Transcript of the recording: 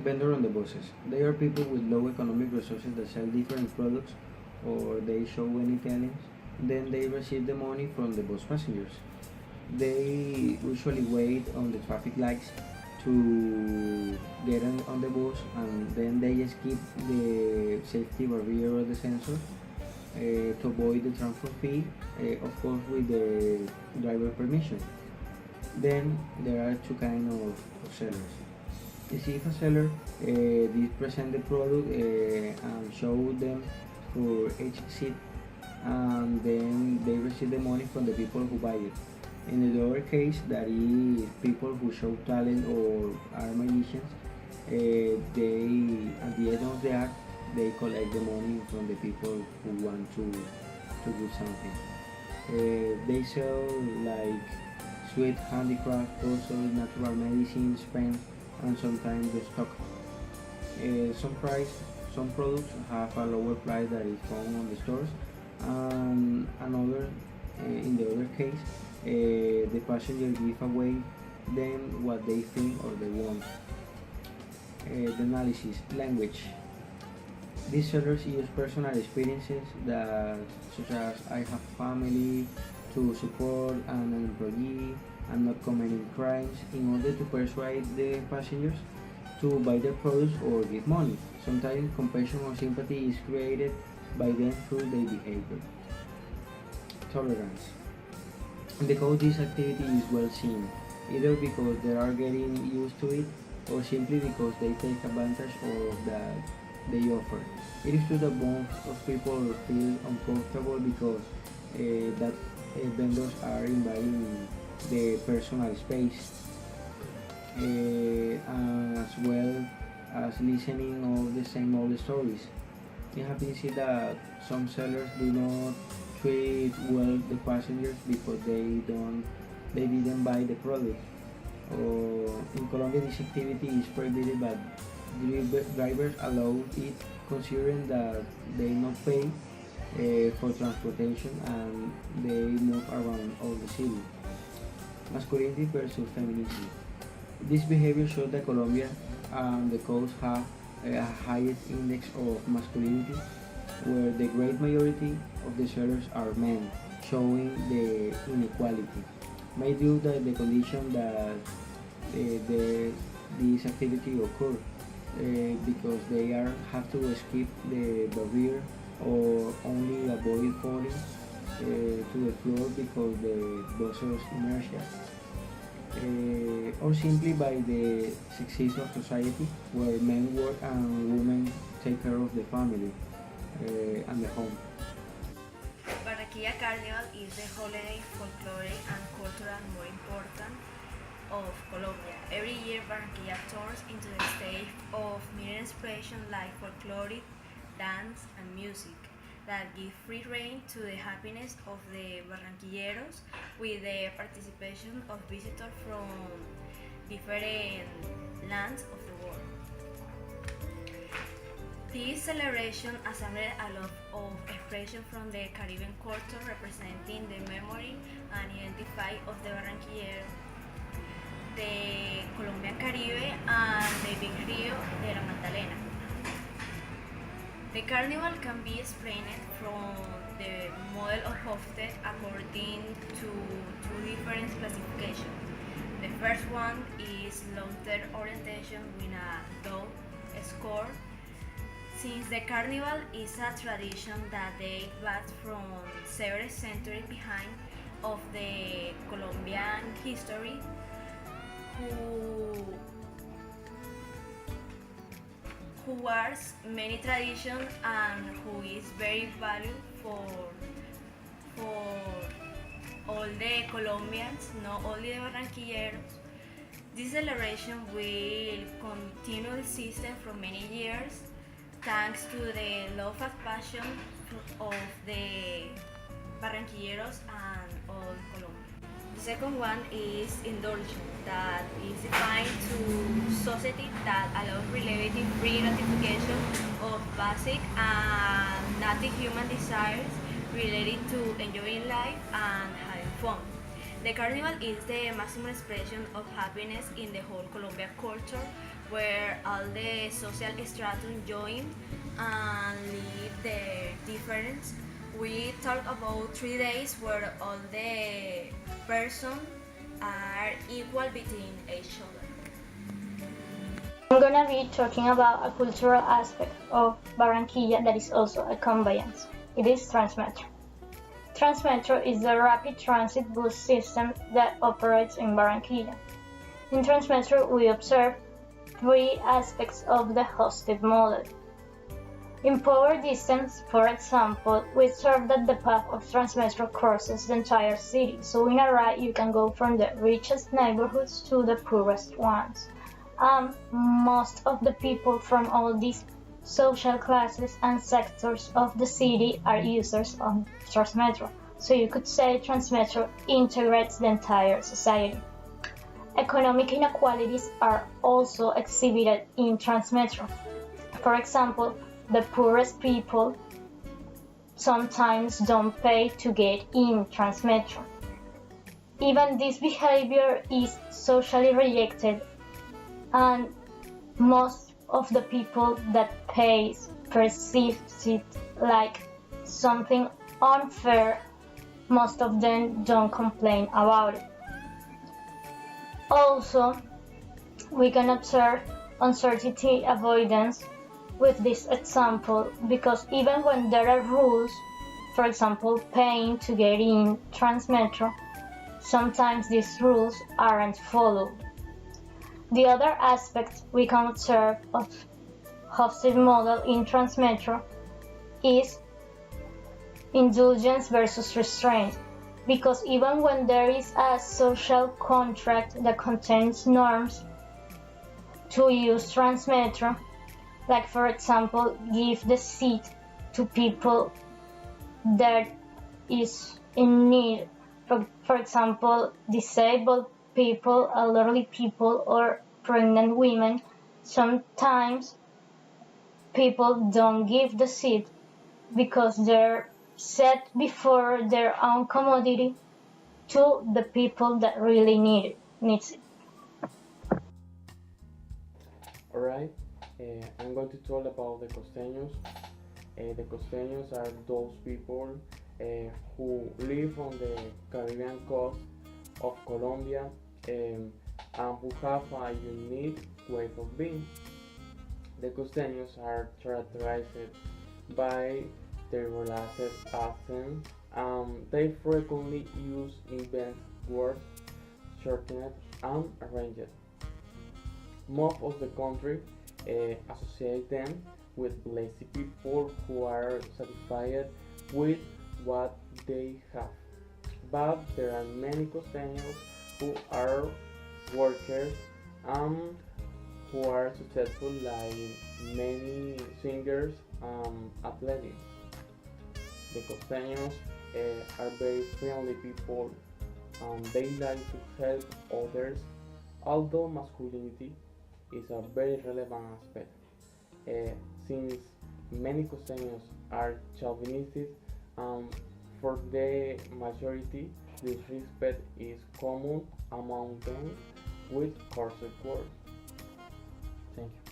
Vendor on the buses. They are people with low economic resources that sell different products or they show any talents. Then they receive the money from the bus passengers. They usually wait on the traffic lights to get on the bus and then they skip the safety barrier or the sensor to avoid the transport fee, of course with the driver permission. Then there are two kinds of sellers. You see, if a seller they present the product and show them for each seat, and then they receive the money from the people who buy it. In the other case, that is people who show talent or are magicians. They at the end of the act they collect the money from the people who want to do something. They sell like sweet handicraft, also natural medicines, pens, and sometimes the stock. Some products have a lower price that is found on the stores, and another, in the other case, the passenger give away them what they think or they want. The analysis, language. These sellers use personal experiences that, such as I have family to support an employee and not committing crimes, in order to persuade the passengers to buy their products or give money. Sometimes compassion or sympathy is created by them through their behavior. Tolerance. Because this activity is well seen, either because they are getting used to it or simply because they take advantage of that they offer. It is true that most of people feel uncomfortable because that vendors are invading the personal space, as well as listening of the same old stories. You have been seen that some sellers do not treat well the passengers because they didn't buy the product. Or in Colombia, this activity is prohibited, but drivers allow it, considering that they not pay for transportation and they move around all the city. Masculinity versus femininity. This behavior shows that Colombia and the coast have a highest index of masculinity, where the great majority of the sellers are men, showing the inequality. May due to the condition that this activity occur, because they have to skip the barrier or only avoid falling to the floor because the buses inertia, or simply by the sexism of society where men work and women take care of the family and the home. Barranquilla Carnival is the holiday, folklore, and cultural more important of Colombia. Every year, Barranquilla turns into the stage of myriad expressions like folkloric, dance, and music that give free rein to the happiness of the Barranquilleros with the participation of visitors from different lands of the world. This celebration assembled a lot of expression from the Caribbean culture representing the memory and identity of the Barranquillero, the Colombian Caribe, and the big Rio de la Magdalena. The carnival can be explained from the model of Hofstede according to two different classifications. The first one is long-term orientation with a low score, since the carnival is a tradition that dates back from several centuries behind of the Colombian history, who wears many traditions and who is very valued for all the Colombians, not only the Barranquilleros. This celebration will continue the system for many years thanks to the love and passion of the Barranquilleros and all Colombia. The second one is indulgence, that is defined to society that allows relatively free gratification of basic and native human desires related to enjoying life and having fun. The carnival is the maximum expression of happiness in the whole Colombian culture, where all the social stratum join and leave their difference. We talk about 3 days where all the persons are equal between each other. I'm gonna be talking about a cultural aspect of Barranquilla that is also a conveyance. It is Transmetro. Transmetro is the rapid transit bus system that operates in Barranquilla. In Transmetro, we observe three aspects of the hosted model. In power distance, for example, we observe that the path of Transmetro crosses the entire city, so in a ride you can go from the richest neighborhoods to the poorest ones. Most of the people from all these social classes and sectors of the city are users of Transmetro, so you could say Transmetro integrates the entire society. Economic inequalities are also exhibited in Transmetro. For example, the poorest people sometimes don't pay to get in Transmetro. Even this behavior is socially rejected, and most of the people that pays perceives it like something unfair. Most of them don't complain about it. Also, we can observe uncertainty avoidance with this example, because even when there are rules, for example paying to get in Transmetro, sometimes these rules aren't followed. The other aspect we can observe of hosted model in Transmetro is indulgence versus restraint, because even when there is a social contract that contains norms to use Transmetro, like for example give the seat to people that is in need, for example disabled people, elderly people, or pregnant women, sometimes people don't give the seat because they're set before their own commodity to the people that really needs it. Alright, I'm going to talk about the costeños. The costeños are those people who live on the Caribbean coast of Colombia, and who have a unique way of being. The costeños are characterized by their relaxed accent. They frequently use invented words, shortened and arranged. Most of the country associate them with lazy people who are satisfied with what they have. But there are many costeños who are workers and who are successful, like many singers and athletes. The costeños are very friendly people, and they like to help others, although masculinity is a very relevant aspect, since many costeños are chauvinistic, and for the majority disrespect is common among them with coarser words. Thank you.